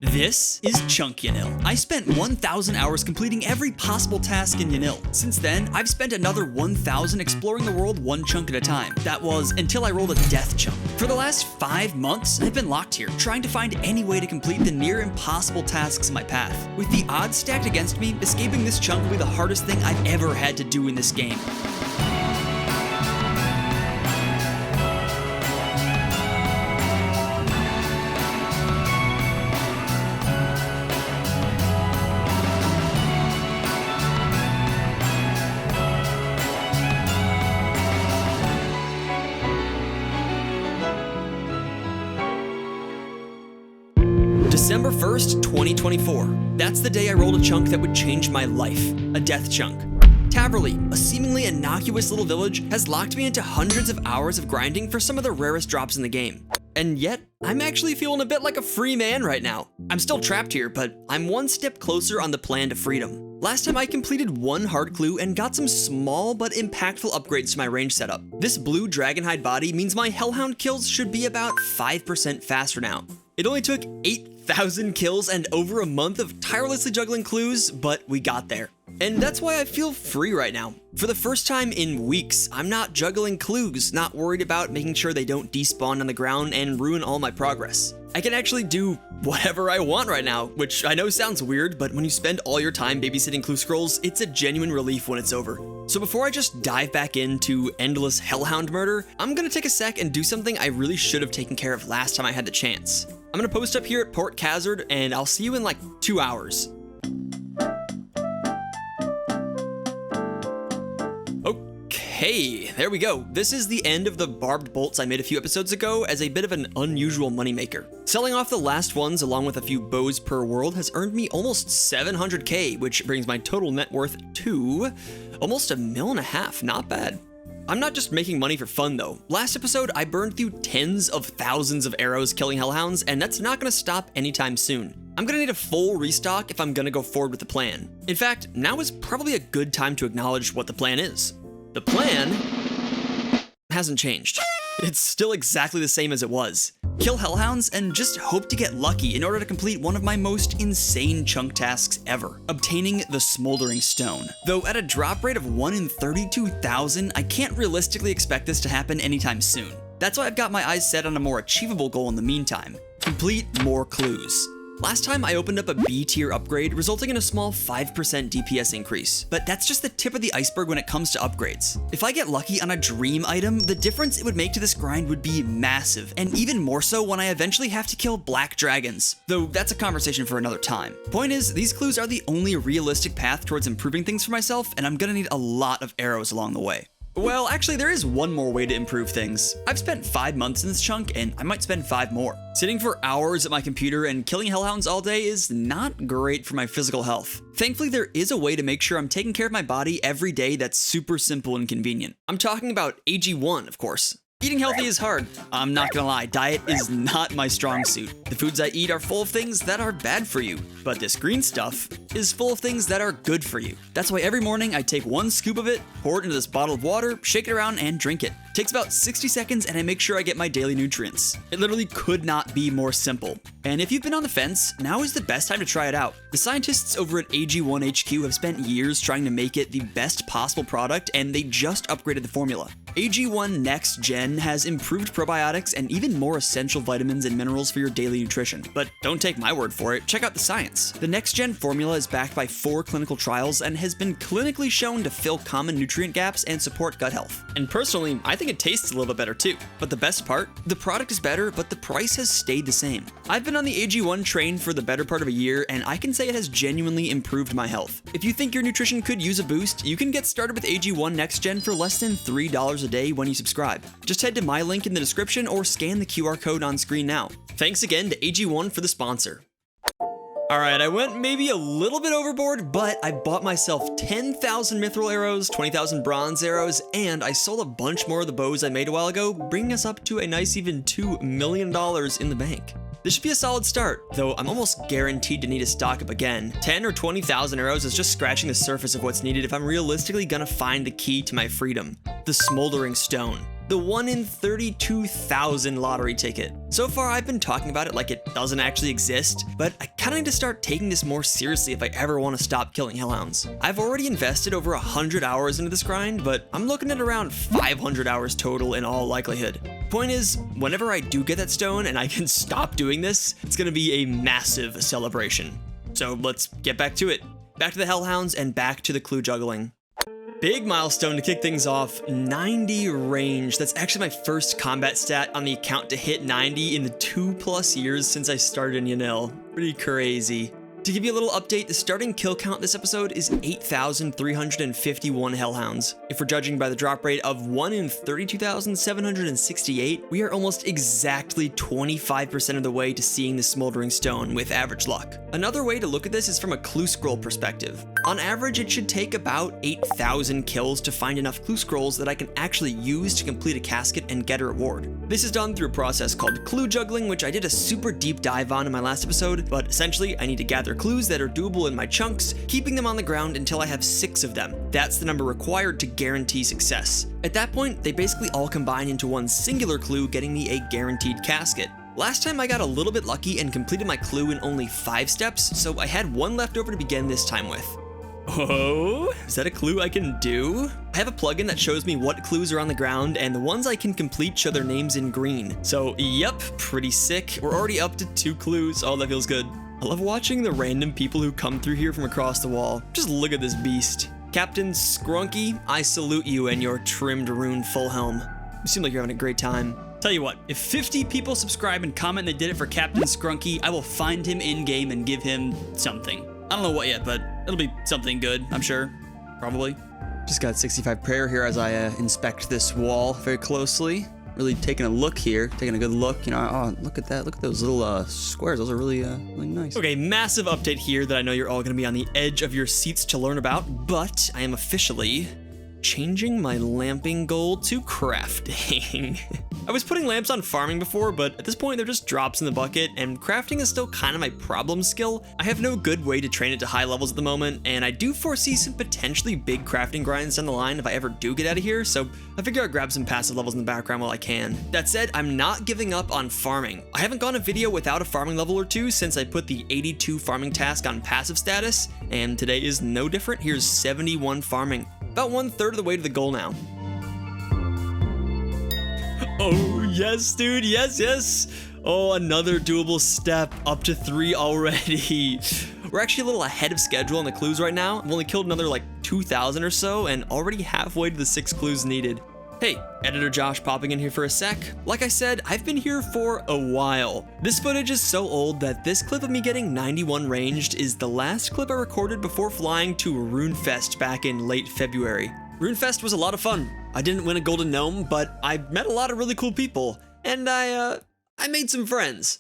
This is ChunkYanille. I spent 1,000 hours completing every possible task in Yanille. Since then, I've spent another 1,000 exploring the world one chunk at a time. That was until I rolled a death chunk. For the last 5 months, I've been locked here, trying to find any way to complete the near impossible tasks in my path. With the odds stacked against me, escaping this chunk will be the hardest thing I've ever had to do in this game. December 1st, 2024. That's the day I rolled a chunk that would change my life. A death chunk. Taverly, a seemingly innocuous little village, has locked me into hundreds of hours of grinding for some of the rarest drops in the game. And yet, I'm actually feeling a bit like a free man right now. I'm still trapped here, but I'm one step closer on the plan to freedom. Last time I completed one hard clue and got some small but impactful upgrades to my range setup. This blue dragonhide body means my Hellhound kills should be about 5% faster now. It only took 8,000 kills and over a month of tirelessly juggling clues, but we got there. And that's why I feel free right now. For the first time in weeks, I'm not juggling clues, not worried about making sure they don't despawn on the ground and ruin all my progress. I can actually do whatever I want right now, which I know sounds weird, but when you spend all your time babysitting clue scrolls, it's a genuine relief when it's over. So before I just dive back into endless Hellhound murder, I'm gonna take a sec and do something I really should have taken care of last time I had the chance. I'm gonna post up here at Port Khazard, and I'll see you in like 2 hours. Okay, there we go. This is the end of the barbed bolts I made a few episodes ago as a bit of an unusual moneymaker. Selling off the last ones along with a few bows per world has earned me almost 700k, which brings my total net worth to almost $1.5 million, not bad. I'm not just making money for fun though. Last episode, I burned through tens of thousands of arrows killing Hellhounds, and that's not gonna stop anytime soon. I'm gonna need a full restock if I'm gonna go forward with the plan. In fact, now is probably a good time to acknowledge what the plan is. The plan hasn't changed. It's still exactly the same as it was. Kill Hellhounds and just hope to get lucky in order to complete one of my most insane chunk tasks ever, obtaining the Smoldering Stone. Though at a drop rate of 1 in 32,000, I can't realistically expect this to happen anytime soon. That's why I've got my eyes set on a more achievable goal in the meantime: complete more clues. Last time I opened up a B tier upgrade, resulting in a small 5% DPS increase. But that's just the tip of the iceberg when it comes to upgrades. If I get lucky on a dream item, the difference it would make to this grind would be massive, and even more so when I eventually have to kill black dragons. Though that's a conversation for another time. Point is, these clues are the only realistic path towards improving things for myself, and I'm gonna need a lot of arrows along the way. Well, actually, there is one more way to improve things. I've spent 5 months in this chunk, and I might spend 5 more. Sitting for hours at my computer and killing Hellhounds all day is not great for my physical health. Thankfully, there is a way to make sure I'm taking care of my body every day that's super simple and convenient. I'm talking about AG1, of course. Eating healthy is hard. I'm not gonna lie, diet is not my strong suit. The foods I eat are full of things that are bad for you, but this green stuff is full of things that are good for you. That's why every morning I take 1 scoop of it, pour it into this bottle of water, shake it around, and drink it. It takes about 60 seconds and I make sure I get my daily nutrients. It literally could not be more simple. And if you've been on the fence, now is the best time to try it out. The scientists over at AG1 HQ have spent years trying to make it the best possible product, and they just upgraded the formula. AG1 Next Gen has improved probiotics and even more essential vitamins and minerals for your daily nutrition. But don't take my word for it, check out the science. The Next Gen formula is backed by 4 clinical trials and has been clinically shown to fill common nutrient gaps and support gut health. And personally, I think it tastes a little bit better too. But the best part? The product is better, but the price has stayed the same. I've been on the AG1 train for the better part of a year, and I can say it has genuinely improved my health. If you think your nutrition could use a boost, you can get started with AG1 Next Gen for less than $3 a day when you subscribe. Just head to my link in the description or scan the QR code on screen now. Thanks again to AG1 for the sponsor. Alright, I went maybe a little bit overboard, but I bought myself 10,000 mithril arrows, 20,000 bronze arrows, and I sold a bunch more of the bows I made a while ago, bringing us up to a nice even $2 million in the bank. This should be a solid start, though I'm almost guaranteed to need to stock up again. 10 or 20,000 arrows is just scratching the surface of what's needed if I'm realistically gonna find the key to my freedom: the Smoldering Stone. the 1 in 32,000 lottery ticket. So far, I've been talking about it like it doesn't actually exist, but I kinda need to start taking this more seriously if I ever want to stop killing Hellhounds. I've already invested over 100 hours into this grind, but I'm looking at around 500 hours total in all likelihood. Point is, whenever I do get that stone and I can stop doing this, it's gonna be a massive celebration. So let's get back to it. Back to the Hellhounds and back to the clue juggling. Big milestone to kick things off, 90 range. That's actually my first combat stat on the account to hit 90 in the 2+ years since I started in Yanille. Pretty crazy. To give you a little update, the starting kill count this episode is 8,351 Hellhounds. If we're judging by the drop rate of 1 in 32,768, we are almost exactly 25% of the way to seeing the Smoldering Stone with average luck. Another way to look at this is from a clue scroll perspective. On average, it should take about 8,000 kills to find enough clue scrolls that I can actually use to complete a casket and get a reward. This is done through a process called clue juggling, which I did a super deep dive on in my last episode, but essentially I need to gather clues that are doable in my chunks, keeping them on the ground until I have 6 of them. That's the number required to guarantee success. At that point, they basically all combine into one singular clue, getting me a guaranteed casket. Last time I got a little bit lucky and completed my clue in only 5 steps, so I had 1 left over to begin this time with. Oh, is that a clue I can do? I have a plugin that shows me what clues are on the ground, and the ones I can complete show their names in green. So, yep, pretty sick. We're already up to 2 clues. Oh, that feels good. I love watching the random people who come through here from across the wall. Just look at this beast. Captain Scrunky, I salute you and your trimmed rune full helm. You seem like you're having a great time. Tell you what, if 50 people subscribe and comment they did it for Captain Scrunky, I will find him in-game and give him something. I don't know what yet, but it'll be something good, I'm sure. Probably. Just got 65 prayer here as I inspect this wall very closely. Really taking a look here, taking a good look. You know, oh, look at that. Look at those little squares. Those are really nice. Okay, massive update here that I know you're all going to be on the edge of your seats to learn about, but I am officially changing my lamping goal to crafting. I was putting lamps on farming before, but at this point they're just drops in the bucket, and crafting is still kind of my problem skill. I have no good way to train it to high levels at the moment, and I do foresee some potentially big crafting grinds down the line if I ever do get out of here, so I figure I'll grab some passive levels in the background while I can. That said, I'm not giving up on farming. I haven't gone a video without a farming level or 2 since I put the 82 farming task on passive status, and today is no different. Here's 71 farming. About 1/3 of the way to the goal now. Oh, yes, dude. Yes. Oh, another doable step. Up to 3 already. We're actually a little ahead of schedule on the clues right now. I've only killed another like 2,000 or so and already halfway to the 6 clues needed. Hey, Editor Josh popping in here for a sec. Like I said, I've been here for a while. This footage is so old that this clip of me getting 91 ranged is the last clip I recorded before flying to Runefest back in late February. Runefest was a lot of fun. I didn't win a golden gnome, but I met a lot of really cool people, and I made some friends.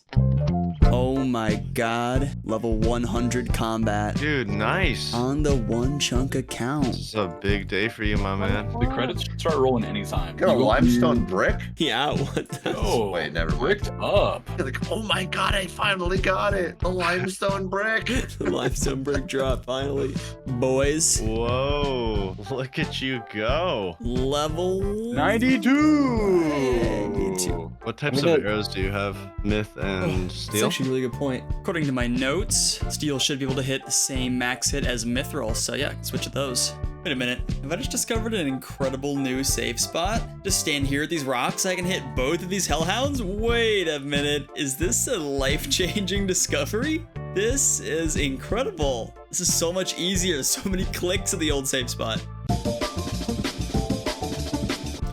Oh my god. Level 100 combat. Dude, nice. On the One Chunk account. This is a big day for you, my man. The credits should start rolling anytime. Got a limestone brick? Yeah, what the? Oh, Wait, never mind. bricked up. Like, oh my god, I finally got it. The limestone brick. The limestone brick drop, finally. Boys, Whoa, look at you go. level 92. 92. What types of arrows do you have? Myth and That's steel? actually a really good point. According to my notes, Steel should be able to hit the same max hit as Mithril, so yeah, switch to those. Wait a minute, have I just discovered an incredible new safe spot? Just stand here at these rocks, I can hit both of these Hellhounds? Wait a minute, is this a life-changing discovery? This is incredible. This is so much easier, so many clicks of the old safe spot.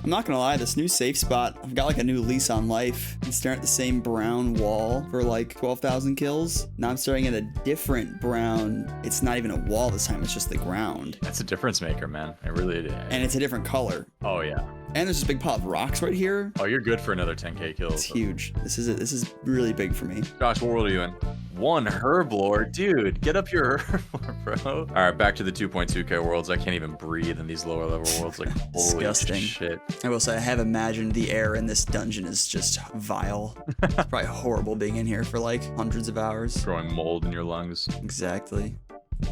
I'm not gonna lie, this new safe spot, I've got like a new lease on life. I'm staring at the same brown wall for like 12,000 kills. Now I'm staring at a different brown, it's not even a wall this time, it's just the ground. That's a difference maker, man. It really is. And it's a different color. Oh, yeah. And there's this big pile of rocks right here. Oh, you're good for another 10k kills. It's huge. This is really big for me. Josh, what world are you in? 1 herblore, dude. Get up your herblore, bro. All right, back to the 2.2k worlds. I can't even breathe in these lower level worlds. Like, holy Disgusting. shit. I will say I have imagined the air in this dungeon is just vile. It's probably horrible being in here for like hundreds of hours. Growing mold in your lungs. Exactly.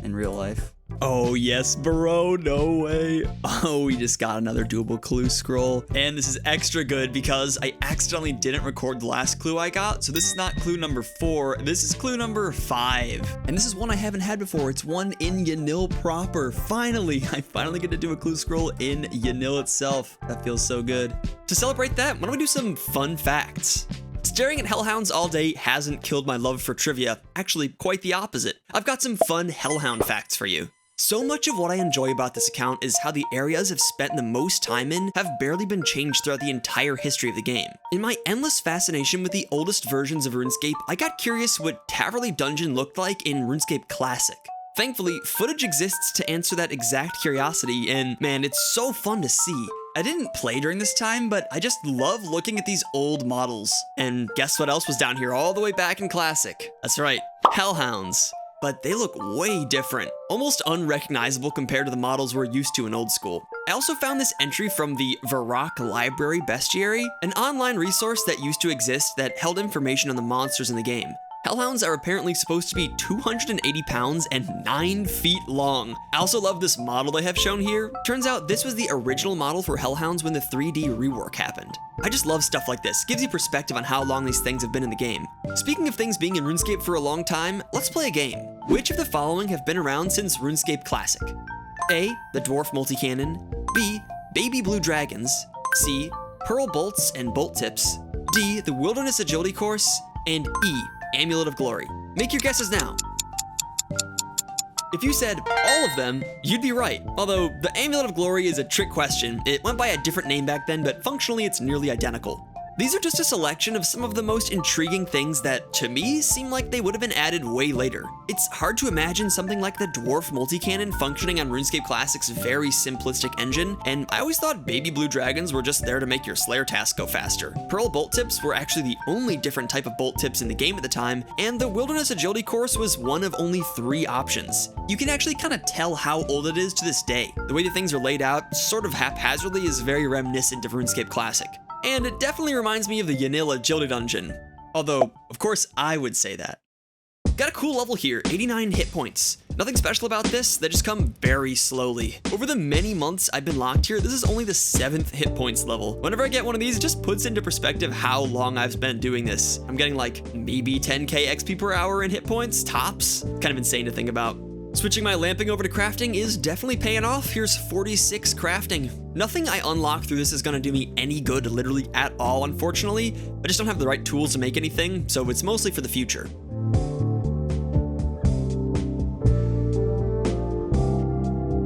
In real life. Oh yes, bro, no way. Oh, we just got another doable clue scroll. And this is extra good because I accidentally didn't record the last clue I got. So this is not clue number 4, this is clue number 5. And this is one I haven't had before. It's one in Yanille proper. Finally, I finally get to do a clue scroll in Yanille itself. That feels so good. To celebrate that, why don't we do some fun facts? Staring at Hellhounds all day hasn't killed my love for trivia. Actually, quite the opposite. I've got some fun Hellhound facts for you. So much of what I enjoy about this account is how the areas I've spent the most time in have barely been changed throughout the entire history of the game. In my endless fascination with the oldest versions of RuneScape, I got curious what Taverly Dungeon looked like in RuneScape Classic. Thankfully, footage exists to answer that exact curiosity, and man, it's so fun to see. I didn't play during this time, but I just love looking at these old models. And guess what else was down here all the way back in Classic? That's right, Hellhounds. But they look way different, almost unrecognizable compared to the models we're used to in old school. I also found this entry from the Varrock Library Bestiary, an online resource that used to exist that held information on the monsters in the game. Hellhounds are apparently supposed to be 280 pounds and 9 feet long. I also love this model they have shown here. Turns out this was the original model for Hellhounds when the 3D rework happened. I just love stuff like this, gives you perspective on how long these things have been in the game. Speaking of things being in RuneScape for a long time, let's play a game. Which of the following have been around since RuneScape Classic? A. The Dwarf Multi-Cannon. B. Baby Blue Dragons. C. Pearl Bolts and Bolt Tips. D. The Wilderness Agility Course. And E. Amulet of Glory. Make your guesses now. If you said all of them, you'd be right. Although the Amulet of Glory is a trick question. It went by a different name back then, but functionally it's nearly identical. These are just a selection of some of the most intriguing things that, to me, seem like they would have been added way later. It's hard to imagine something like the Dwarf Multi-Cannon functioning on RuneScape Classic's very simplistic engine, and I always thought Baby Blue Dragons were just there to make your Slayer task go faster. Pearl Bolt Tips were actually the only different type of bolt tips in the game at the time, and the Wilderness Agility Course was one of only 3 options. You can actually kind of tell how old it is to this day. The way that things are laid out, sort of haphazardly, is very reminiscent of RuneScape Classic. And it definitely reminds me of the Yanille Agility Dungeon. Although, of course, I would say that. Got a cool level here, 89 hit points. Nothing special about this, they just come very slowly. Over the many months I've been locked here, this is only the 7th hit points level. Whenever I get one of these, it just puts into perspective how long I've spent doing this. I'm getting like maybe 10k XP per hour in hit points, tops. Kind of insane to think about. Switching my lamping over to crafting is definitely paying off. Here's 46 crafting. Nothing I unlock through this is gonna do me any good literally at all, unfortunately. I just don't have the right tools to make anything, so it's mostly for the future.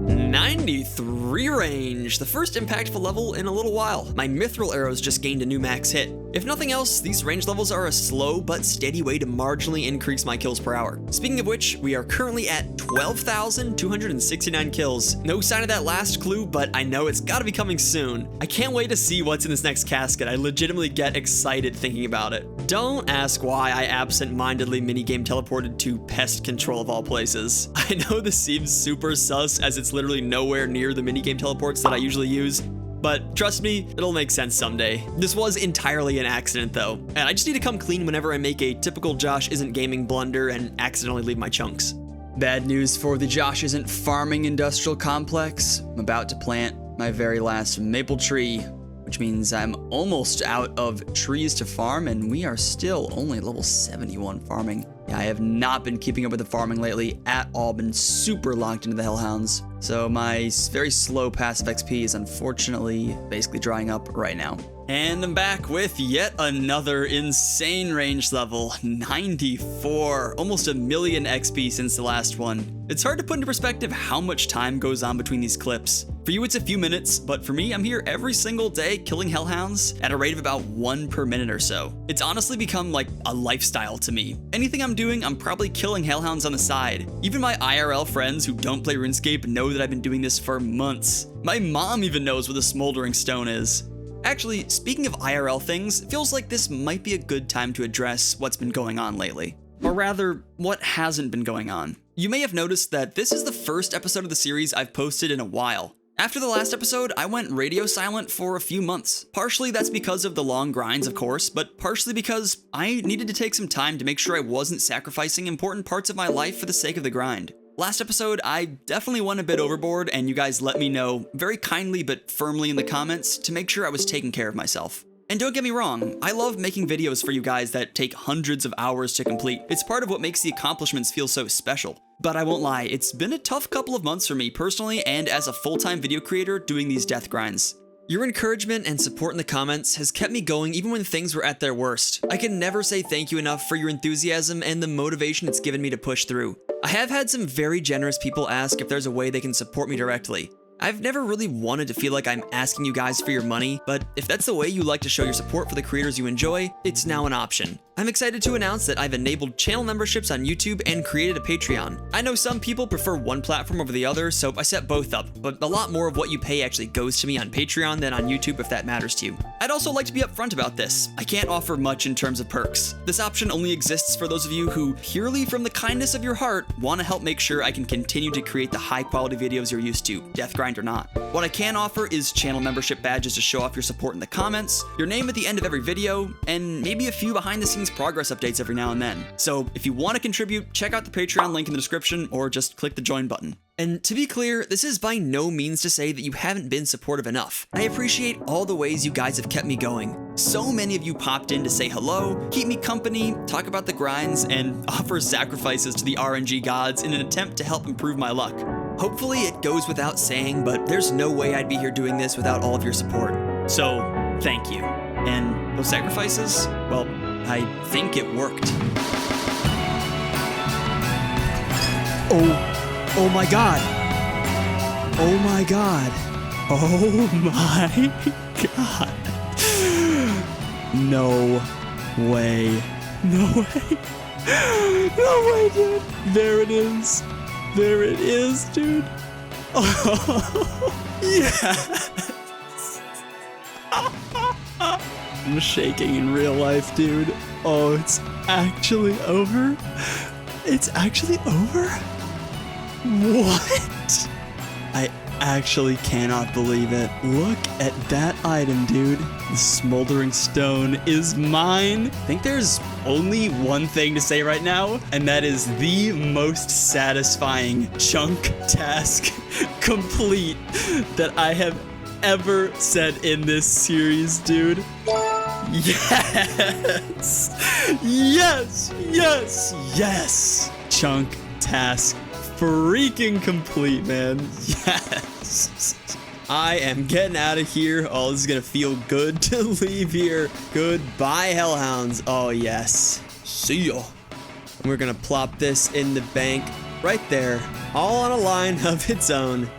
'93 range, the first impactful level in a little while. My mithril arrows just gained a new max hit. If nothing else, these range levels are a slow but steady way to marginally increase my kills per hour. Speaking of which, we are currently at 12,269 kills. No sign of that last clue, but I know it's gotta be coming soon. I can't wait to see what's in this next casket. I legitimately get excited thinking about it. Don't ask why I absent-mindedly minigame teleported to pest control of all places. I know this seems super sus as it's literally nowhere near the minigame teleports that I usually use, but trust me, it'll make sense someday. This was entirely an accident though, and I just need to come clean whenever I make a typical Josh isn't gaming blunder and accidentally leave my chunks. Bad news for the Josh Isn't Farming Industrial Complex. I'm about to plant my very last maple tree, which means I'm almost out of trees to farm, and we are still only level 71 farming. Yeah, I have not been keeping up with the farming lately at all, been super locked into the Hellhounds. So my very slow passive XP is unfortunately basically drying up right now. And I'm back with yet another insane range level, 94, almost 1,000,000 XP since the last one. It's hard to put into perspective how much time goes on between these clips. For you, it's a few minutes, but for me, I'm here every single day killing Hellhounds at a rate of about 1 per minute or so. It's honestly become like a lifestyle to me. Anything I'm doing, I'm probably killing Hellhounds on the side. Even my IRL friends who don't play RuneScape know that I've been doing this for months. My mom even knows what a Smoldering stone is. Actually, speaking of IRL things, it feels like this might be a good time to address what's been going on lately. Or rather, what hasn't been going on. You may have noticed that this is the first episode of the series I've posted in a while. After the last episode, I went radio silent for a few months. Partially that's because of the long grinds, of course, but partially because I needed to take some time to make sure I wasn't sacrificing important parts of my life for the sake of the grind. Last episode, I definitely went a bit overboard, and you guys let me know very kindly but firmly in the comments to make sure I was taking care of myself. And don't get me wrong, I love making videos for you guys that take hundreds of hours to complete. It's part of what makes the accomplishments feel so special. But I won't lie, it's been a tough couple of months for me personally and as a full-time video creator doing these death grinds. Your encouragement and support in the comments has kept me going even when things were at their worst. I can never say thank you enough for your enthusiasm and the motivation it's given me to push through. I have had some very generous people ask if there's a way they can support me directly. I've never really wanted to feel like I'm asking you guys for your money, but if that's the way you like to show your support for the creators you enjoy, it's now an option. I'm excited to announce that I've enabled channel memberships on YouTube and created a Patreon. I know some people prefer one platform over the other, so I set both up, but a lot more of what you pay actually goes to me on Patreon than on YouTube if that matters to you. I'd also like to be upfront about this. I can't offer much in terms of perks. This option only exists for those of you who, purely from the kindness of your heart, want to help make sure I can continue to create the high quality videos you're used to, death grind or not. What I can offer is channel membership badges to show off your support in the comments, your name at the end of every video, and maybe a few behind the scenes progress updates every now and then. So if you want to contribute, check out the Patreon link in the description or just click the join button. And to be clear, this is by no means to say that you haven't been supportive enough. I appreciate all the ways you guys have kept me going. So many of you popped in to say hello, keep me company, talk about the grinds, and offer sacrifices to the RNG gods in an attempt to help improve my luck. Hopefully it goes without saying, but there's no way I'd be here doing this without all of your support. So, thank you. And those sacrifices, well, I think it worked. Oh my god. Oh my god. Oh my god. No way. No way. No way, dude. There it is. There it is, dude. Oh, yes. I'm shaking in real life, dude. Oh, it's actually over? It's actually over? What? I actually cannot believe it. Look at that item, dude. The Smoldering Stone is mine. I think there's only one thing to say right now, and that is the most satisfying chunk task complete that I have ever said in this series, dude. Yes! Yes! Yes! Yes! Chunk task freaking complete, man. Yes! I am getting out of here. Oh, this is gonna feel good to leave here. Goodbye, Hellhounds. Oh, yes. See ya. And we're gonna plop this in the bank right there, all on a line of its own.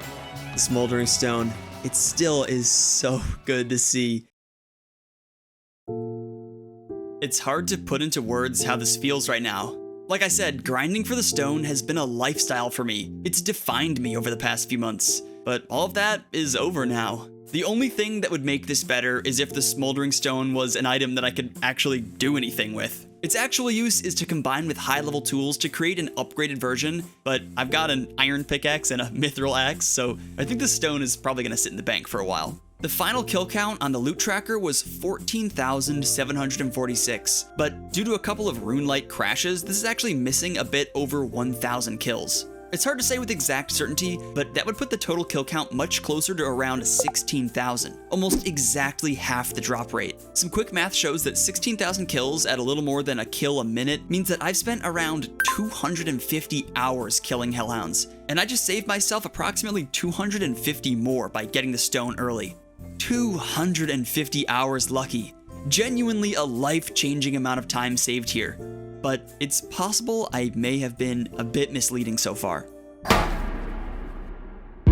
The Smoldering Stone. It still is so good to see. It's hard to put into words how this feels right now. Like I said, grinding for the stone has been a lifestyle for me. It's defined me over the past few months. But all of that is over now. The only thing that would make this better is if the Smoldering Stone was an item that I could actually do anything with. Its actual use is to combine with high-level tools to create an upgraded version, but I've got an iron pickaxe and a mithril axe, so I think the stone is probably gonna sit in the bank for a while. The final kill count on the loot tracker was 14,746, but due to a couple of rune-light crashes, this is actually missing a bit over 1,000 kills. It's hard to say with exact certainty, but that would put the total kill count much closer to around 16,000, almost exactly half the drop rate. Some quick math shows that 16,000 kills at a little more than a kill a minute means that I've spent around 250 hours killing Hellhounds, and I just saved myself approximately 250 more by getting the stone early. 250 hours lucky. Genuinely a life-changing amount of time saved here. But it's possible I may have been a bit misleading so far.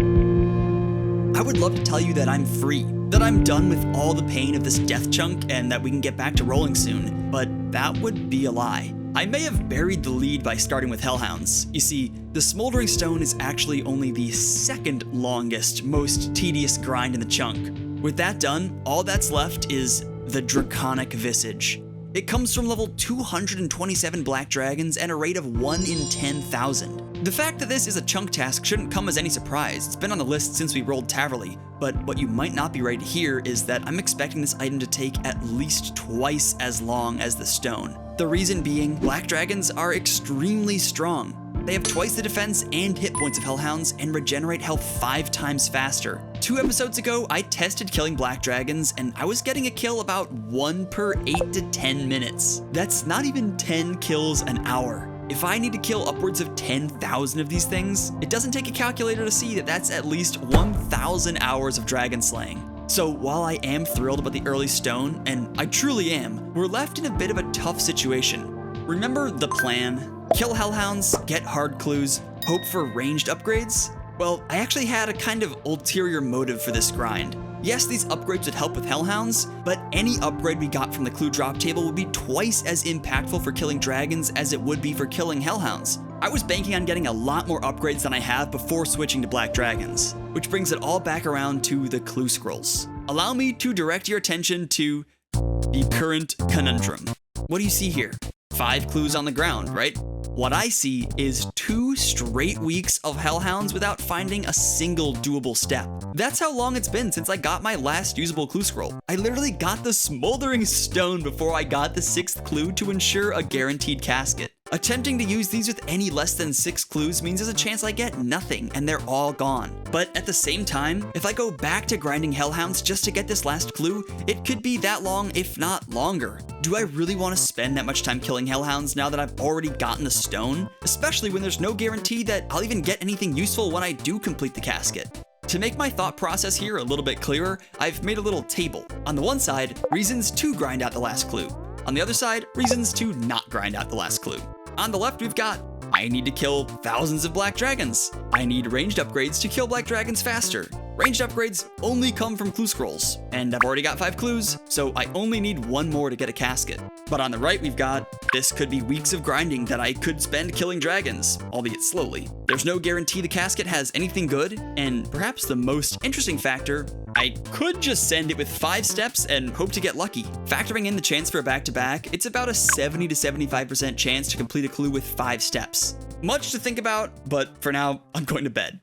I would love to tell you that I'm free, that I'm done with all the pain of this death chunk and that we can get back to rolling soon, but that would be a lie. I may have buried the lead by starting with Hellhounds. You see, the Smoldering Stone is actually only the second longest, most tedious grind in the chunk. With that done, all that's left is the Draconic Visage. It comes from level 227 Black Dragons and a rate of 1 in 10,000. The fact that this is a chunk task shouldn't come as any surprise. It's been on the list since we rolled Taverly, but what you might not be ready to hear is that I'm expecting this item to take at least twice as long as the stone. The reason being, Black Dragons are extremely strong. They have twice the defense and hit points of Hellhounds and regenerate health 5 times faster. 2 episodes ago, I tested killing black dragons and I was getting a kill about 1 per 8 to 10 minutes. That's not even 10 kills an hour. If I need to kill upwards of 10,000 of these things, it doesn't take a calculator to see that that's at least 1,000 hours of dragon slaying. So while I am thrilled about the early stone, and I truly am, we're left in a bit of a tough situation. Remember the plan? Kill Hellhounds, get hard clues, hope for ranged upgrades? Well, I actually had a kind of ulterior motive for this grind. Yes, these upgrades would help with Hellhounds, but any upgrade we got from the clue drop table would be twice as impactful for killing dragons as it would be for killing Hellhounds. I was banking on getting a lot more upgrades than I have before switching to black dragons, which brings it all back around to the clue scrolls. Allow me to direct your attention to the current conundrum. What do you see here? 5 clues on the ground, right? What I see is 2 straight weeks of Hellhounds without finding a single doable step. That's how long it's been since I got my last usable clue scroll. I literally got the Smoldering stone before I got the 6th clue to ensure a guaranteed casket. Attempting to use these with any less than 6 clues means there's a chance I get nothing and they're all gone. But at the same time, if I go back to grinding Hellhounds just to get this last clue, it could be that long, if not longer. Do I really want to spend that much time killing Hellhounds now that I've already gotten the stone? Especially when there's no guarantee that I'll even get anything useful when I do complete the casket. To make my thought process here a little bit clearer, I've made a little table. On the one side, reasons to grind out the last clue. On the other side, reasons to not grind out the last clue. On the left, we've got, I need to kill thousands of black dragons. I need ranged upgrades to kill black dragons faster. Ranged upgrades only come from clue scrolls, and I've already got 5 clues, so I only need 1 more to get a casket. But on the right, we've got, this could be weeks of grinding that I could spend killing dragons, albeit slowly. There's no guarantee the casket has anything good, and perhaps the most interesting factor, I could just send it with 5 steps and hope to get lucky. Factoring in the chance for a back-to-back, it's about a 70 to 75% chance to complete a clue with 5 steps. Much to think about, but for now, I'm going to bed.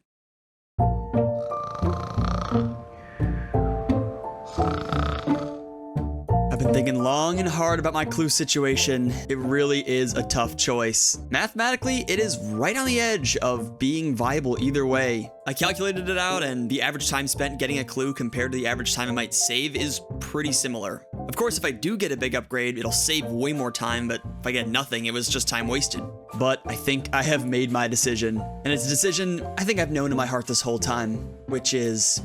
I've been thinking long and hard about my clue situation. It really is a tough choice. Mathematically, it is right on the edge of being viable either way. I calculated it out, and the average time spent getting a clue compared to the average time I might save is pretty similar. Of course, if I do get a big upgrade, it'll save way more time, but if I get nothing, it was just time wasted. But I think I have made my decision, and it's a decision I think I've known in my heart this whole time, which is,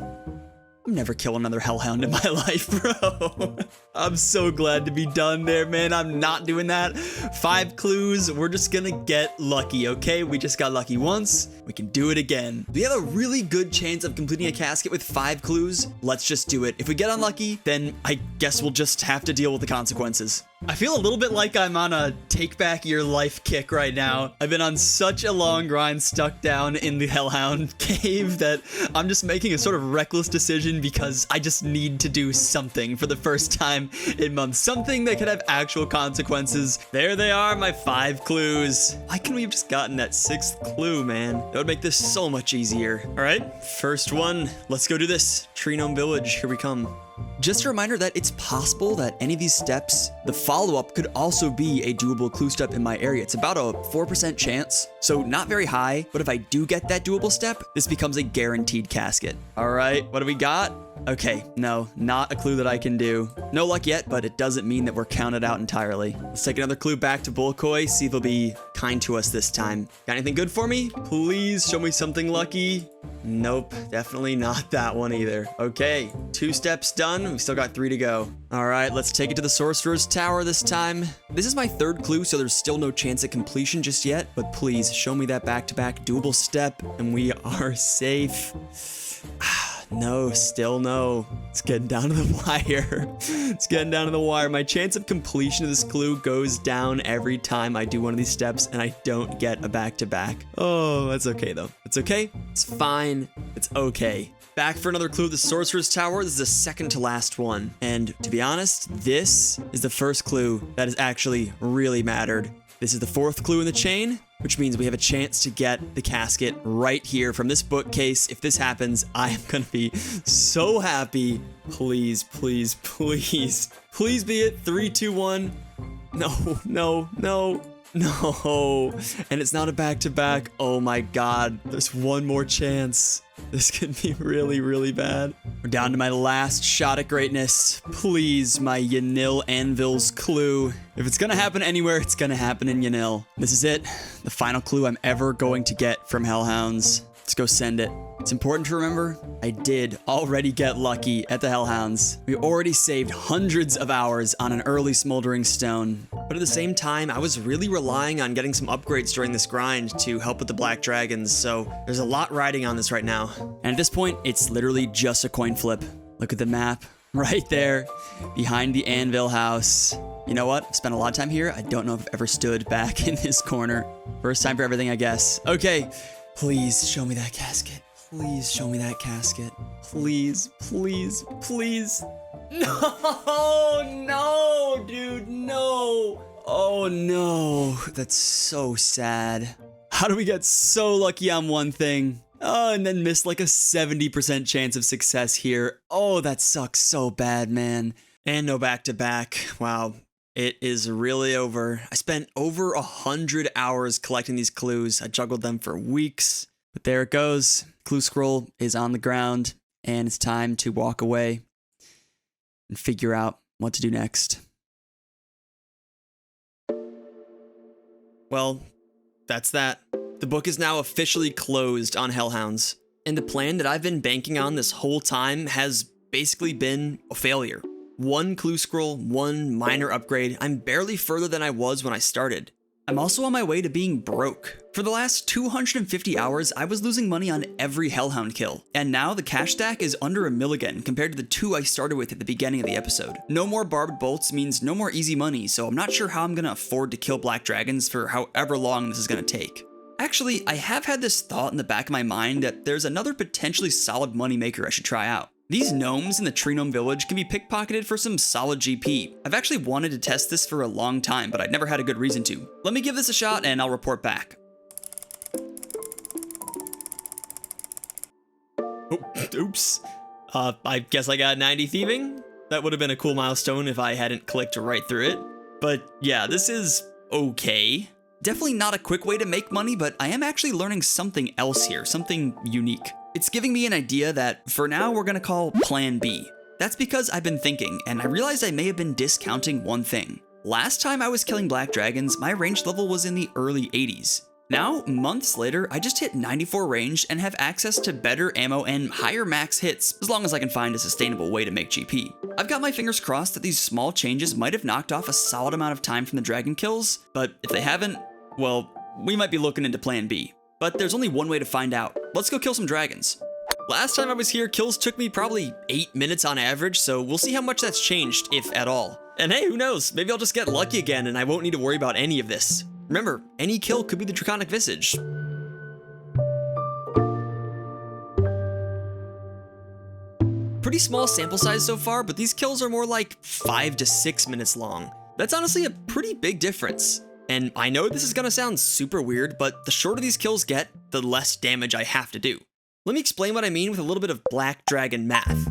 I'm never kill another Hellhound in my life, bro. I'm so glad to be done there, man. I'm not doing that. 5 clues, we're just gonna get lucky, okay? We just got lucky once, we can do it again. We have a really good chance of completing a casket with 5 clues. Let's just do it. If we get unlucky, then I guess we'll just have to deal with the consequences. I feel a little bit like I'm on a take back your life kick right now. I've been on such a long grind stuck down in the Hellhound cave that I'm just making a sort of reckless decision because I just need to do something for the first time in months. Something that could have actual consequences. There they are, my 5 clues. Why couldn't we have just gotten that 6th clue, man? That would make this so much easier. All right, first one. Let's go do this. Tree Gnome Village, here we come. Just a reminder that it's possible that any of these steps, the follow-up could also be a doable clue step in my area. It's about a 4% chance, so not very high, but if I do get that doable step, this becomes a guaranteed casket. All right, what do we got? Okay, no, not a clue that I can do. No luck yet, but it doesn't mean that we're counted out entirely. Let's take another clue back to Bullcoy, see if he'll be kind to us this time. Got anything good for me? Please show me something lucky. Nope, definitely not that one either. Okay, 2 steps done. We've still got 3 to go. All right, let's take it to the Sorcerer's Tower this time. This is my 3rd clue, so there's still no chance at completion just yet, but please show me that back-to-back doable step, and we are safe. No, still no. It's getting down to the wire. It's getting down to the wire. My chance of completion of this clue goes down every time I do one of these steps and I don't get a back-to-back. Oh, that's okay though. It's okay. It's fine. It's okay. Back for another clue of the Sorcerer's Tower. This is the second to last one. And to be honest, this is the first clue that has actually really mattered. This is the 4th clue in the chain, which means we have a chance to get the casket right here from this bookcase. If this happens, I am gonna be so happy. Please, please, please. Please be it. 3, 2, 1. No, no, no. No, and it's not a back-to-back. Oh my god, there's one more chance. This could be really, really bad. We're down to my last shot at greatness. Please, my Yanille Anvil's clue. If it's gonna happen anywhere, it's gonna happen in Yanille. This is it, the final clue I'm ever going to get from Hellhounds. Let's go send it. It's important to remember, I did already get lucky at the Hellhounds. We already saved hundreds of hours on an early Smoldering stone. But at the same time, I was really relying on getting some upgrades during this grind to help with the black dragons, so there's a lot riding on this right now. And at this point, it's literally just a coin flip. Look at the map, right there, behind the Anvil house. You know what? I've spent a lot of time here. I don't know if I've ever stood back in this corner. First time for everything, I guess. Okay, please show me that casket. Please show me that casket. Please, please, please. No, no, dude, no. Oh no, that's so sad. How do we get so lucky on one thing? Oh, and then miss like a 70% chance of success here. Oh, that sucks so bad, man. And no back-to-back. Wow. It is really over. I spent over 100 hours collecting these clues. I juggled them for weeks. But there it goes. Clue scroll is on the ground, and it's time to walk away and figure out what to do next. Well, that's that. The book is now officially closed on Hellhounds, and the plan that I've been banking on this whole time has basically been a failure. One clue scroll, one minor upgrade. I'm barely further than I was when I started. I'm also on my way to being broke. For the last 250 hours, I was losing money on every Hellhound kill, and now the cash stack is under $1 million compared to the 2 I started with at the beginning of the episode. No more barbed bolts means no more easy money, so I'm not sure how I'm gonna afford to kill black dragons for however long this is gonna take. Actually, I have had this thought in the back of my mind that there's another potentially solid moneymaker I should try out. These gnomes in the tree gnome village can be pickpocketed for some solid GP. I've actually wanted to test this for a long time, but I'd never had a good reason to. Let me give this a shot and I'll report back. Oh, oops. I guess I got 90 thieving? That would have been a cool milestone if I hadn't clicked right through it. But yeah, this is okay. Definitely not a quick way to make money, but I am actually learning something else here, something unique. It's giving me an idea that, for now, we're gonna call Plan B. That's because I've been thinking, and I realized I may have been discounting one thing. Last time I was killing black dragons, my range level was in the early 80s. Now, months later, I just hit 94 range and have access to better ammo and higher max hits, as long as I can find a sustainable way to make GP. I've got my fingers crossed that these small changes might have knocked off a solid amount of time from the dragon kills, but if they haven't, well, we might be looking into Plan B. But there's only one way to find out. Let's go kill some dragons. Last time I was here, kills took me probably 8 minutes on average, so we'll see how much that's changed, if at all. And hey, who knows? Maybe I'll just get lucky again and I won't need to worry about any of this. Remember, any kill could be the Draconic Visage. Pretty small sample size so far, but these kills are more like 5 to 6 minutes long. That's honestly a pretty big difference. And I know this is gonna sound super weird, but the shorter these kills get, the less damage I have to do. Let me explain what I mean with a little bit of Black Dragon math.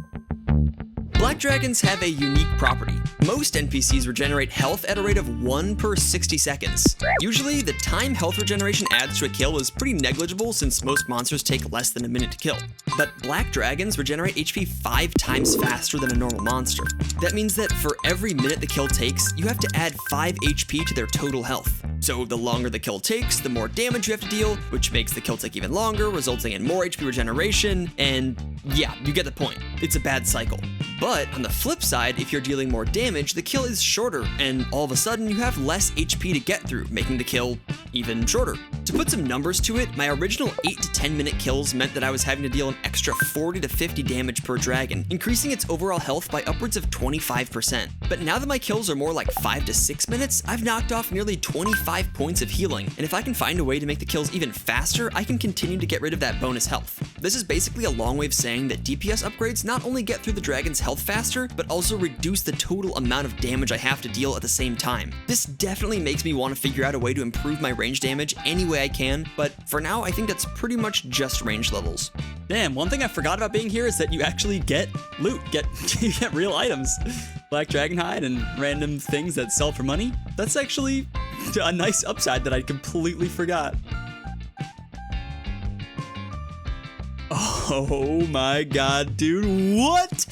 Black dragons have a unique property. Most NPCs regenerate health at a rate of 1 per 60 seconds. Usually, the time health regeneration adds to a kill is pretty negligible since most monsters take less than a minute to kill. But black dragons regenerate HP 5 times faster than a normal monster. That means that for every minute the kill takes, you have to add 5 HP to their total health. So the longer the kill takes, the more damage you have to deal, which makes the kill take even longer, resulting in more HP regeneration, and yeah, you get the point. It's a bad cycle. But on the flip side, if you're dealing more damage, the kill is shorter, and all of a sudden you have less HP to get through, making the kill even shorter. To put some numbers to it, my original 8 to 10 minute kills meant that I was having to deal an extra 40 to 50 damage per dragon, increasing its overall health by upwards of 25%. But now that my kills are more like 5 to 6 minutes, I've knocked off nearly 25 points of healing, and if I can find a way to make the kills even faster, I can continue to get rid of that bonus health. This is basically a long way of saying that DPS upgrades not only get through the dragon's health faster, but also reduce the total amount of damage I have to deal at the same time. This definitely makes me want to figure out a way to improve my range damage any way I can, but for now I think that's pretty much just range levels. Damn, one thing I forgot about being here is that you actually get loot, you get real items. Black dragon hide and random things that sell for money. That's actually a nice upside that I completely forgot. Oh my god, dude, what?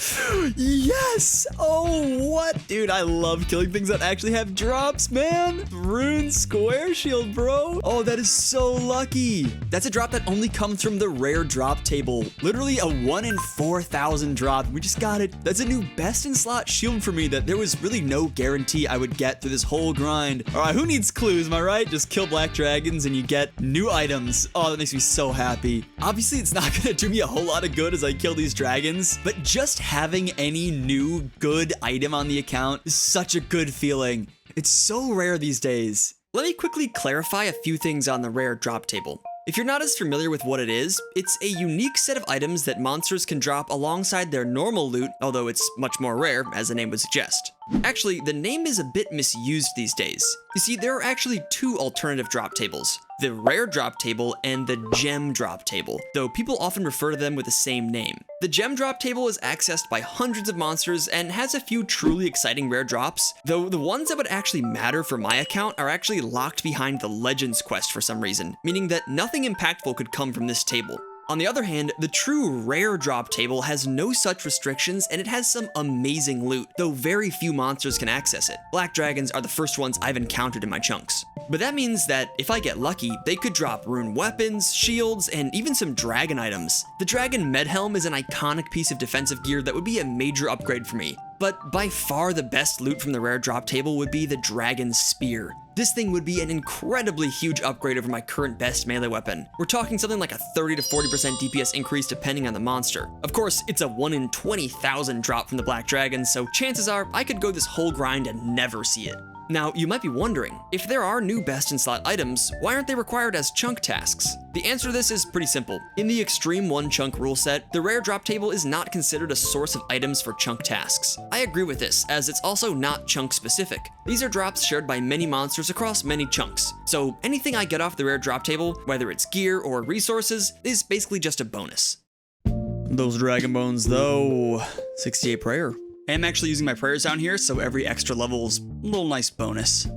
Yes! Oh, what? Dude, I love killing things that actually have drops, man. Rune Square Shield, bro. Oh, that is so lucky. That's a drop that only comes from the rare drop table. Literally a 1 in 4,000 drop. We just got it. That's a new best in slot shield for me that there was really no guarantee I would get through this whole grind. All right, who needs clues, am I right? Just kill black dragons and you get new items. Oh, that makes me so happy. Obviously, it's not gonna do me a whole lot of good as I kill these dragons, but just having any new good item on the account is such a good feeling. It's so rare these days. Let me quickly clarify a few things on the rare drop table. If you're not as familiar with what it is, it's a unique set of items that monsters can drop alongside their normal loot, although it's much more rare, as the name would suggest. Actually, the name is a bit misused these days. You see, there are actually two alternative drop tables, the rare drop table and the gem drop table, though people often refer to them with the same name. The gem drop table is accessed by hundreds of monsters and has a few truly exciting rare drops, though the ones that would actually matter for my account are actually locked behind the Legends quest for some reason, meaning that nothing impactful could come from this table. On the other hand, the true rare drop table has no such restrictions and it has some amazing loot, though very few monsters can access it. Black dragons are the first ones I've encountered in my chunks. But that means that if I get lucky, they could drop rune weapons, shields, and even some dragon items. The dragon med helm is an iconic piece of defensive gear that would be a major upgrade for me. But by far the best loot from the rare drop table would be the dragon spear. This thing would be an incredibly huge upgrade over my current best melee weapon. We're talking something like a 30 to 40% DPS increase depending on the monster. Of course, it's a 1 in 20,000 drop from the black dragon, so chances are I could go this whole grind and never see it. Now, you might be wondering, if there are new best in slot items, why aren't they required as chunk tasks? The answer to this is pretty simple. In the Extreme 1 chunk rule set, the rare drop table is not considered a source of items for chunk tasks. I agree with this, as it's also not chunk specific. These are drops shared by many monsters across many chunks. So anything I get off the rare drop table, whether it's gear or resources, is basically just a bonus. Those dragon bones though, 68 prayer. I am actually using my prayers down here, so every extra level's a little nice bonus.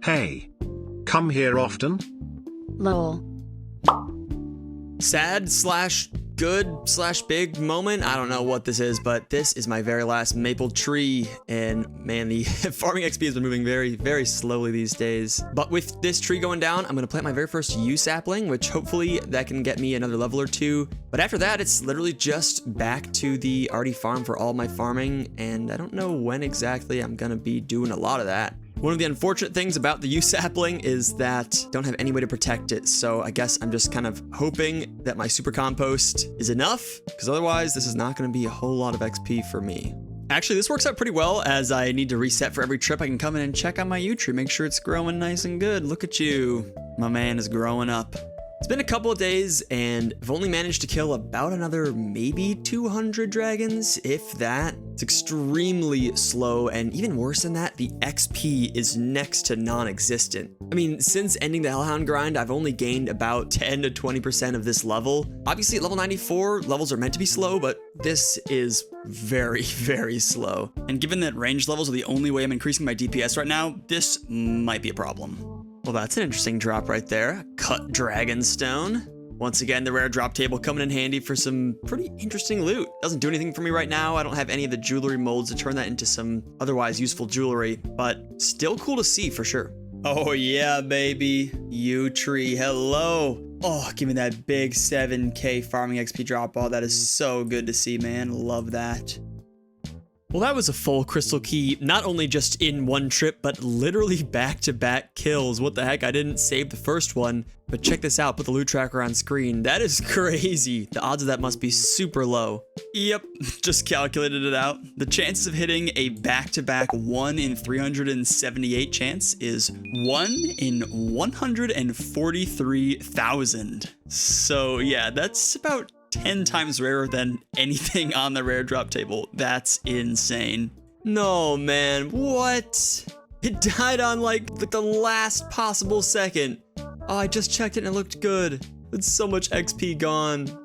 Hey, come here often? Lol. Sad slash good slash big moment. I don't know what this is, but this is my very last maple tree. And man, the farming XP has been moving very, very slowly these days. But with this tree going down, I'm gonna plant my very first yew sapling, which hopefully that can get me another level or two. But after that, it's literally just back to the arty farm for all my farming. And I don't know when exactly I'm gonna be doing a lot of that. One of the unfortunate things about the yew sapling is that I don't have any way to protect it, so I guess I'm just kind of hoping that my super compost is enough, because otherwise this is not going to be a whole lot of XP for me. Actually, this works out pretty well, as I need to reset for every trip. I can come in and check on my yew tree, make sure it's growing nice and good. Look at you. My man is growing up. It's been a couple of days, and I've only managed to kill about another maybe 200 dragons, if that. It's extremely slow, and even worse than that, the XP is next to non-existent. I mean, since ending the Hellhound grind, I've only gained about 10 to 20% of this level. Obviously, at level 94, levels are meant to be slow, but this is very, very slow. And given that range levels are the only way I'm increasing my DPS right now, this might be a problem. Well, that's an interesting drop right there. Cut Dragonstone. Once again, the rare drop table coming in handy for some pretty interesting loot. Doesn't do anything for me right now. I don't have any of the jewelry molds to turn that into some otherwise useful jewelry, but still cool to see for sure. Oh yeah, baby. Yew tree, hello. Oh, give me that big 7K farming XP drop. Oh, that is so good to see, man. Love that. Well, that was a full crystal key, not only just in one trip, but literally back-to-back kills. What the heck? I didn't save the first one, but check this out. Put the loot tracker on screen. That is crazy. The odds of that must be super low. Yep, just calculated it out. The chances of hitting a back-to-back 1 in 378 chance is 1 in 143,000. So yeah, that's about 10 times rarer than anything on the rare drop table. That's insane. No, man, what? It died on like the last possible second. Oh, I just checked it and it looked good. It's so much XP gone.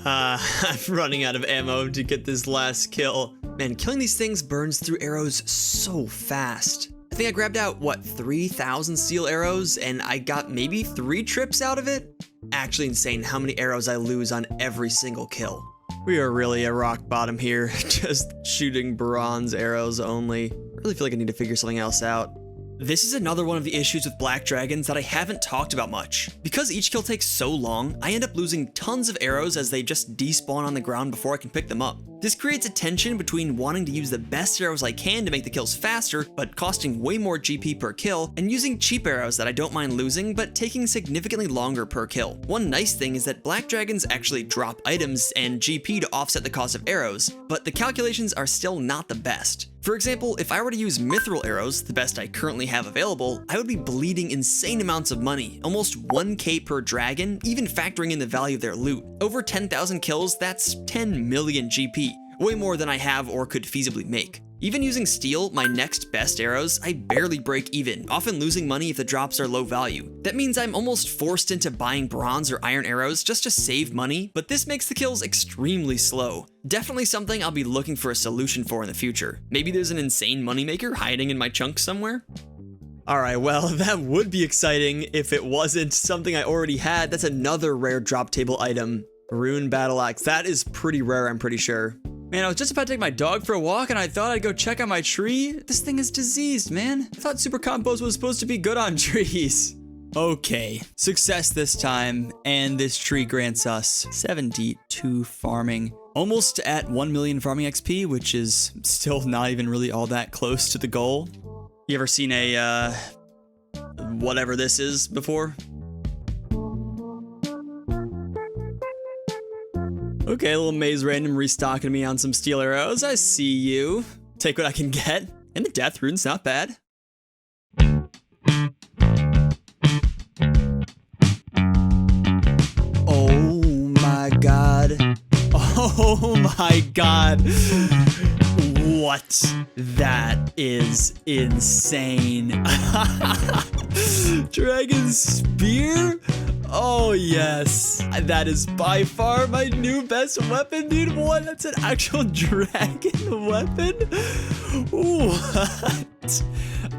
I'm running out of ammo to get this last kill. Man, killing these things burns through arrows so fast. I I think I grabbed out, what, 3,000 steel arrows, and I got maybe 3 trips out of it? Actually insane how many arrows I lose on every single kill. We are really at rock bottom here, just shooting bronze arrows only. I really feel like I need to figure something else out. This is another one of the issues with black dragons that I haven't talked about much. Because each kill takes so long, I end up losing tons of arrows as they just despawn on the ground before I can pick them up. This creates a tension between wanting to use the best arrows I can to make the kills faster, but costing way more GP per kill, and using cheap arrows that I don't mind losing, but taking significantly longer per kill. One nice thing is that black dragons actually drop items and GP to offset the cost of arrows, but the calculations are still not the best. For example, if I were to use mithril arrows, the best I currently have available, I would be bleeding insane amounts of money, almost 1k per dragon, even factoring in the value of their loot. Over 10,000 kills, that's 10 million GP, way more than I have or could feasibly make. Even using steel, my next best arrows, I barely break even, often losing money if the drops are low value. That means I'm almost forced into buying bronze or iron arrows just to save money, but this makes the kills extremely slow. Definitely something I'll be looking for a solution for in the future. Maybe there's an insane moneymaker hiding in my chunks somewhere? Alright, well, that would be exciting if it wasn't something I already had. That's another rare drop table item. Rune Battle Axe. That is pretty rare, I'm pretty sure. Man, I was just about to take my dog for a walk and I thought I'd go check on my tree. This thing is diseased, man. I thought super compost was supposed to be good on trees. Okay, success this time, and this tree grants us 72 farming. Almost at 1 million farming XP, which is still not even really all that close to the goal. You ever seen a, whatever this is before? Okay, a little maze random restocking me on some steel arrows. I see you. Take what I can get. And the death rune's not bad. Oh my god. Oh my god. What? That is insane. Dragon Spear? Oh yes, that is by far my new best weapon, dude. What? That's an actual dragon weapon? What?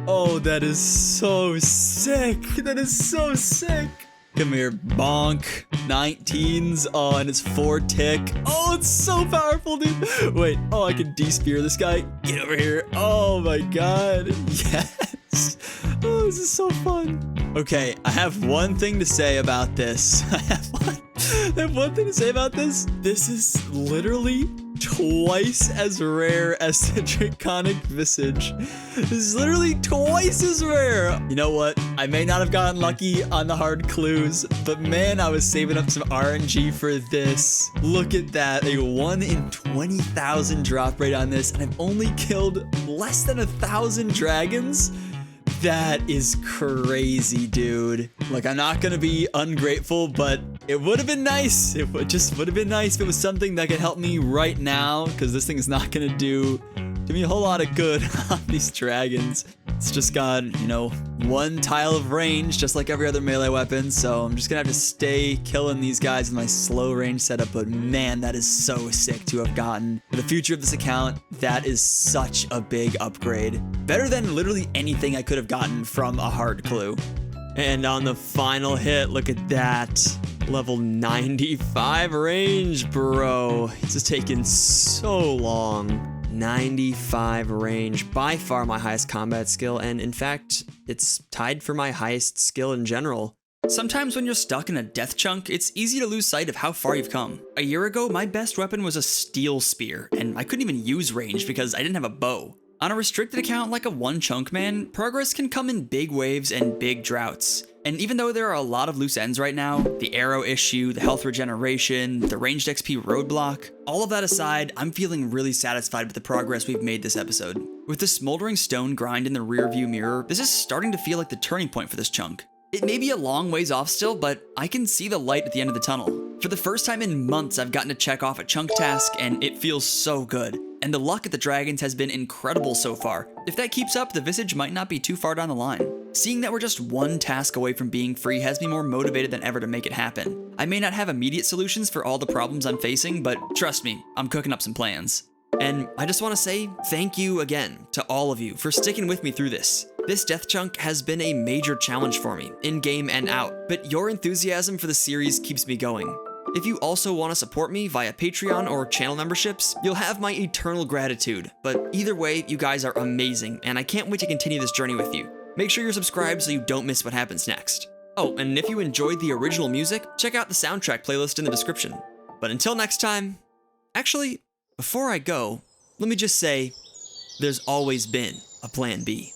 Oh, that is so sick. That is so sick. Come here, bonk. 19s. Oh, and it's 4 tick. Oh, it's so powerful, dude. Wait, oh, I can de-spear this guy. Get over here. Oh my god. Yes. Oh, this is so fun. Okay, I have one thing to say about this. I have one thing to say about this. This is literally twice as rare as the Draconic Visage. This is literally twice as rare. You know what? I may not have gotten lucky on the hard clues, but man, I was saving up some RNG for this. Look at that, a 1 in 20,000 drop rate on this, and I've only killed less than 1,000 dragons. That is crazy, dude. Like, I'm not gonna be ungrateful, but it would have been nice. It just would have been nice if it was something that could help me right now, because this thing is not gonna do me a whole lot of good on these dragons. It's just got, you know, 1 tile of range, just like every other melee weapon, so I'm just gonna have to stay killing these guys with my slow range setup, but man, that is so sick to have gotten. For the future of this account, that is such a big upgrade. Better than literally anything I could have gotten from a hard clue. And on the final hit, look at that. Level 95 range, bro. This is taking so long. 95 range, by far my highest combat skill, and in fact, it's tied for my highest skill in general. Sometimes when you're stuck in a death chunk, it's easy to lose sight of how far you've come. A year ago, my best weapon was a steel spear, and I couldn't even use range because I didn't have a bow. On a restricted account like a one chunk man, progress can come in big waves and big droughts. And even though there are a lot of loose ends right now, the arrow issue, the health regeneration, the ranged XP roadblock, all of that aside, I'm feeling really satisfied with the progress we've made this episode. With the Smoldering Stone grind in the rearview mirror, this is starting to feel like the turning point for this chunk. It may be a long ways off still, but I can see the light at the end of the tunnel. For the first time in months, I've gotten to check off a chunk task, and it feels so good. And the luck at the dragons has been incredible so far. If that keeps up, the Visage might not be too far down the line. Seeing that we're just 1 task away from being free has me more motivated than ever to make it happen. I may not have immediate solutions for all the problems I'm facing, but trust me, I'm cooking up some plans. And I just want to say thank you again to all of you for sticking with me through this. This death chunk has been a major challenge for me, in-game and out, but your enthusiasm for the series keeps me going. If you also want to support me via Patreon or channel memberships, you'll have my eternal gratitude. But either way, you guys are amazing, and I can't wait to continue this journey with you. Make sure you're subscribed so you don't miss what happens next. Oh, and if you enjoyed the original music, check out the soundtrack playlist in the description. But until next time, actually, before I go, let me just say, there's always been a plan B.